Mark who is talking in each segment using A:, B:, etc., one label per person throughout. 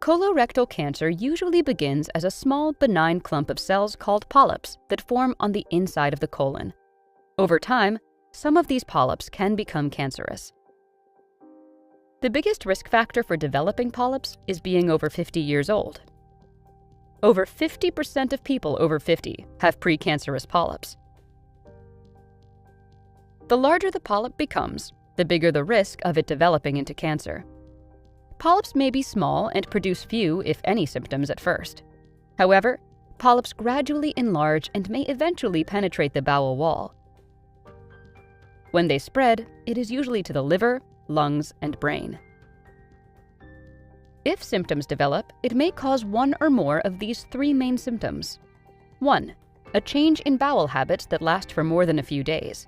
A: Colorectal cancer usually begins as a small, benign clump of cells called polyps that form on the inside of the colon. Over time, some of these polyps can become cancerous. The biggest risk factor for developing polyps is being over 50 years old. Over 50% of people over 50 have precancerous polyps. The larger the polyp becomes, the bigger the risk of it developing into cancer. Polyps may be small and produce few, if any, symptoms at first. However, polyps gradually enlarge and may eventually penetrate the bowel wall. When they spread, it is usually to the liver, lungs, and brain. If symptoms develop, it may cause one or more of these three main symptoms. 1. A change in bowel habits that last for more than a few days.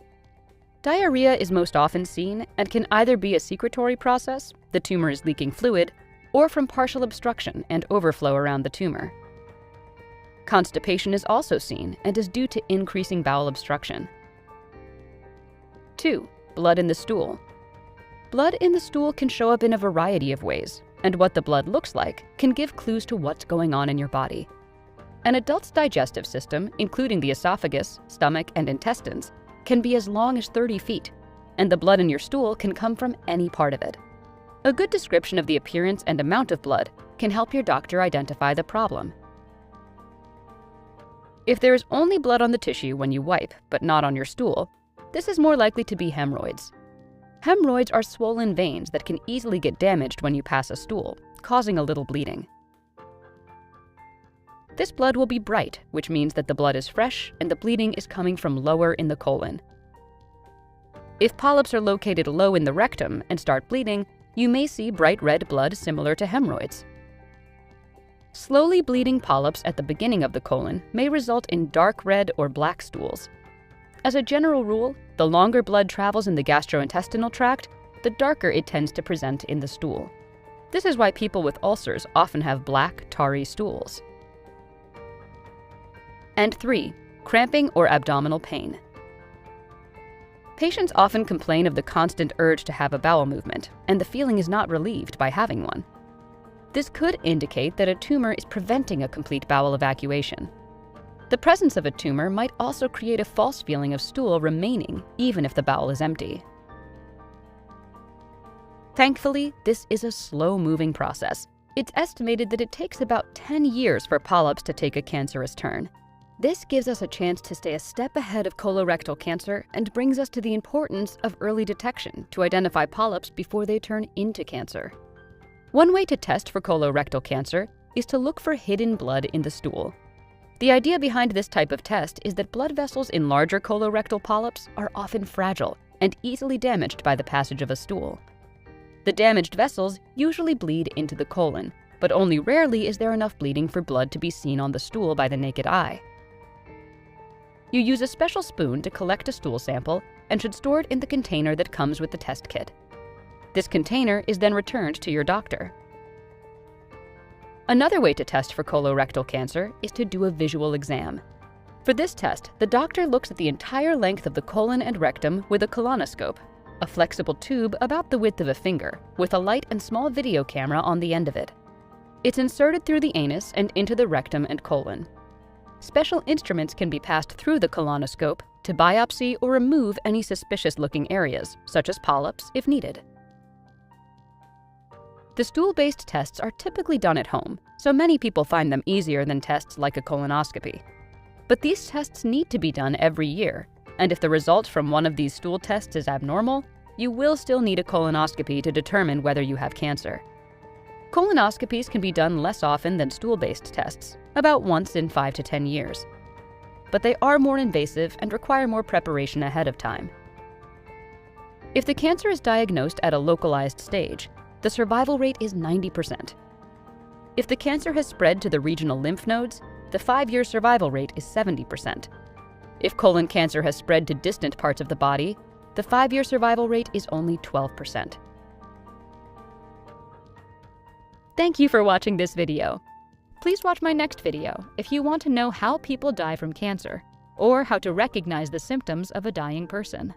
A: Diarrhea is most often seen and can either be a secretory process, the tumor is leaking fluid, or from partial obstruction and overflow around the tumor. Constipation is also seen and is due to increasing bowel obstruction. 2. Blood in the stool. Blood in the stool can show up in a variety of ways, and what the blood looks like can give clues to what's going on in your body. An adult's digestive system, including the esophagus, stomach, and intestines, can be as long as 30 feet, and the blood in your stool can come from any part of it. A good description of the appearance and amount of blood can help your doctor identify the problem. If there is only blood on the tissue when you wipe, but not on your stool, this is more likely to be hemorrhoids. Hemorrhoids are swollen veins that can easily get damaged when you pass a stool, causing a little bleeding. This blood will be bright, which means that the blood is fresh and the bleeding is coming from lower in the colon. If polyps are located low in the rectum and start bleeding, you may see bright red blood similar to hemorrhoids. Slowly bleeding polyps at the beginning of the colon may result in dark red or black stools. As a general rule, the longer blood travels in the gastrointestinal tract, the darker it tends to present in the stool. This is why people with ulcers often have black, tarry stools. And 3. Cramping or abdominal pain. Patients often complain of the constant urge to have a bowel movement, and the feeling is not relieved by having one. This could indicate that a tumor is preventing a complete bowel evacuation. The presence of a tumor might also create a false feeling of stool remaining, even if the bowel is empty. Thankfully, this is a slow-moving process. It's estimated that it takes about 10 years for polyps to take a cancerous turn. This gives us a chance to stay a step ahead of colorectal cancer and brings us to the importance of early detection to identify polyps before they turn into cancer. One way to test for colorectal cancer is to look for hidden blood in the stool. The idea behind this type of test is that blood vessels in larger colorectal polyps are often fragile and easily damaged by the passage of a stool. The damaged vessels usually bleed into the colon, but only rarely is there enough bleeding for blood to be seen on the stool by the naked eye. You use a special spoon to collect a stool sample and should store it in the container that comes with the test kit. This container is then returned to your doctor. Another way to test for colorectal cancer is to do a visual exam. For this test, the doctor looks at the entire length of the colon and rectum with a colonoscope, a flexible tube about the width of a finger, with a light and small video camera on the end of it. It's inserted through the anus and into the rectum and colon. Special instruments can be passed through the colonoscope to biopsy or remove any suspicious-looking areas, such as polyps, if needed. The stool-based tests are typically done at home, so many people find them easier than tests like a colonoscopy. But these tests need to be done every year, and if the result from one of these stool tests is abnormal, you will still need a colonoscopy to determine whether you have cancer. Colonoscopies can be done less often than stool-based tests, about once in 5 to 10 years. But they are more invasive and require more preparation ahead of time. If the cancer is diagnosed at a localized stage, the survival rate is 90%. If the cancer has spread to the regional lymph nodes, the 5-year survival rate is 70%. If colon cancer has spread to distant parts of the body, the 5-year survival rate is only 12%. Thank you for watching this video. Please watch my next video if you want to know how people die from cancer, or how to recognize the symptoms of a dying person.